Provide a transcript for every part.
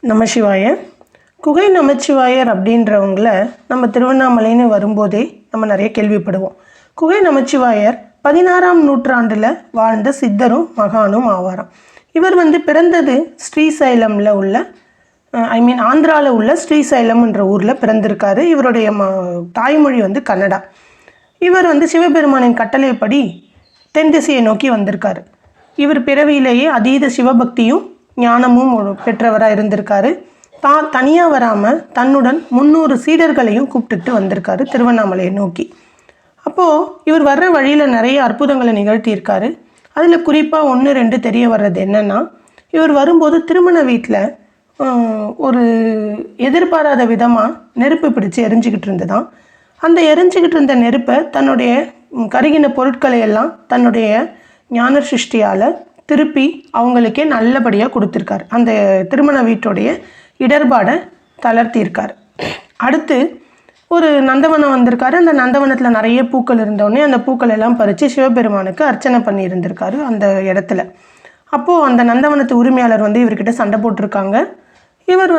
நமசிவாய. குகை நமச்சிவாயர் அப்படின்றவங்கள நம்ம திருவண்ணாமலைன்னு வரும்போதே நம்ம நிறைய கேள்விப்படுவோம். குகை நமச்சிவாயர் 16ஆம் நூற்றாண்டில் வாழ்ந்த சித்தரும் மகானும் ஆவாராம். இவர் பிறந்தது ஸ்ரீசைலமில் உள்ள ஆந்திராவில் உள்ள ஸ்ரீசைலம் என்ற ஊரில் பிறந்திருக்காரு. இவருடைய தாய்மொழி கன்னடா. இவர் சிவபெருமானின் கட்டளைப்படி தென் திசையை நோக்கி வந்திருக்காரு. இவர் பிறவியிலேயே அதீத சிவபக்தியும் ஞானமும் பெற்றவராக இருந்திருக்காரு. தனியாக வராமல் தன்னுடன் 300 சீடர்களையும் கூப்பிட்டுட்டு வந்திருக்காரு திருவண்ணாமலையை நோக்கி. அப்போது இவர் வர்ற வழியில் நிறைய அற்புதங்களை நிகழ்த்தியிருக்காரு. அதில் குறிப்பாக 1-2 தெரிய வர்றது என்னென்னா, இவர் வரும்போது திருமண வீட்டில் ஒரு எதிர்பாராத விதமாக நெருப்பு பிடிச்சி எரிஞ்சிக்கிட்டு இருந்ததான். அந்த எரிஞ்சிக்கிட்டு இருந்த நெருப்பை தன்னுடைய கருகின பொருட்களை எல்லாம் தன்னுடைய ஞான சிருஷ்டியால் திருப்பி அவங்களுக்கே நல்லபடியாக கொடுத்துருக்காரு. அந்த திருமண வீட்டுடைய இடர்பாடை தளர்த்தியிருக்கார். அடுத்து ஒரு நந்தவனம் வந்திருக்காரு. அந்த நந்தவனத்தில் நிறைய பூக்கள் இருந்தோடனே அந்த பூக்கள் எல்லாம் பறித்து சிவபெருமானுக்கு அர்ச்சனை பண்ணி இருந்திருக்காரு அந்த இடத்துல. அப்போது அந்த நந்தவனத்து உரிமையாளர் இவர்கிட்ட சண்டை போட்டிருக்காங்க. இவர்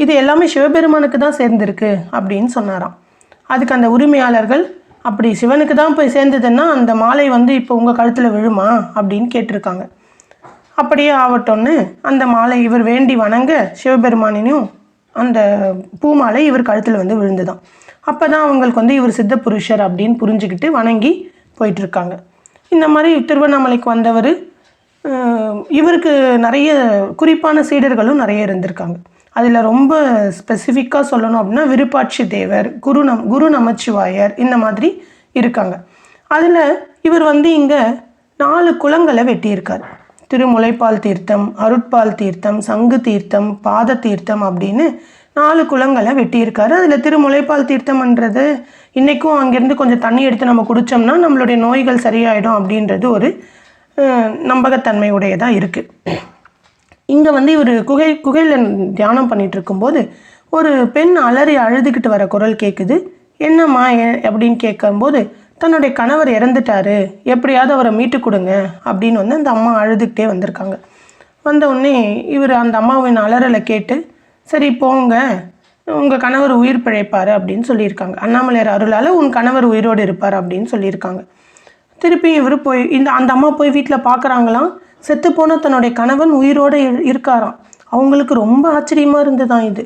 இது எல்லாமே சிவபெருமானுக்கு தான் சேர்ந்துருக்கு அப்படின்னு சொன்னாராம். அதுக்கு அந்த உரிமையாளர்கள், அப்படி சிவனுக்கு தான் போய் சேர்ந்ததுன்னா அந்த மாலை இப்போ உங்கள் கழுத்தில் விழுமா அப்படின்னு கேட்டிருக்காங்க. அப்படியே ஆகட்டும்னு அந்த மாலை இவர் வேண்டி வணங்க சிவபெருமானினையும் அந்த பூமாலை இவர் கழுத்தில் விழுந்துதான். அப்போ தான் அவங்களுக்கு இவர் சித்த புருஷர் அப்படின்னு புரிஞ்சுக்கிட்டு வணங்கி போயிட்டுருக்காங்க. இந்த மாதிரி திருவண்ணாமலைக்கு வந்தவர். இவருக்கு நிறைய குறிப்பான சீடர்களும் நிறைய இருந்திருக்காங்க. அதில் ரொம்ப ஸ்பெசிஃபிக்காக சொல்லணும் அப்படின்னா விருப்பாட்சி தேவர், குரு நமச்சிவாயர் இந்த மாதிரி இருக்காங்க. அதில் இவர் இங்கே 4 குளங்களை வெட்டியிருக்கார். திருமுலைப்பால் தீர்த்தம், அருட்பால் தீர்த்தம், சங்கு தீர்த்தம், பாத தீர்த்தம் அப்படின்னு 4 குளங்களை வெட்டியிருக்காரு. அதில் திருமுலைப்பால் தீர்த்தம்ன்றது இன்றைக்கும் அங்கேருந்து கொஞ்சம் தண்ணி எடுத்து நம்ம குடித்தோம்னா நம்மளுடைய நோய்கள் சரியாயிடும் அப்படின்றது ஒரு நம்பகத்தன்மை உடையதாக இருக்குது. இங்கே இவர் குகையில் தியானம் பண்ணிகிட்டு இருக்கும்போது ஒரு பெண் அலறி அழுதுகிட்டு வர குரல் கேட்குது. என்னம்மா அப்படின்னு கேட்கும்போது, தன்னுடைய கணவர் இறந்துட்டாரு, எப்படியாவது அவரை மீட்டு கொடுங்க அப்படின்னு அந்த அம்மா அழுதுகிட்டே வந்திருக்காங்க. வந்தவுடனே இவர் அந்த அம்மாவின் அலறலை கேட்டு, சரி போங்க, உங்கள் கணவர் உயிர் பிழைப்பார் அப்படின்னு சொல்லியிருக்காங்க. அண்ணாமலையார் அருளால் உன் கணவர் உயிரோடு இருப்பார் அப்படின்னு சொல்லியிருக்காங்க. திருப்பி இவர் போய் அந்த அம்மா போய் வீட்டில் பார்க்குறாங்களாம். செத்துப்போன தன்னுடைய கணவன் உயிரோடு இருக்காராம். அவங்களுக்கு ரொம்ப ஆச்சரியமாக இருந்ததான் இது.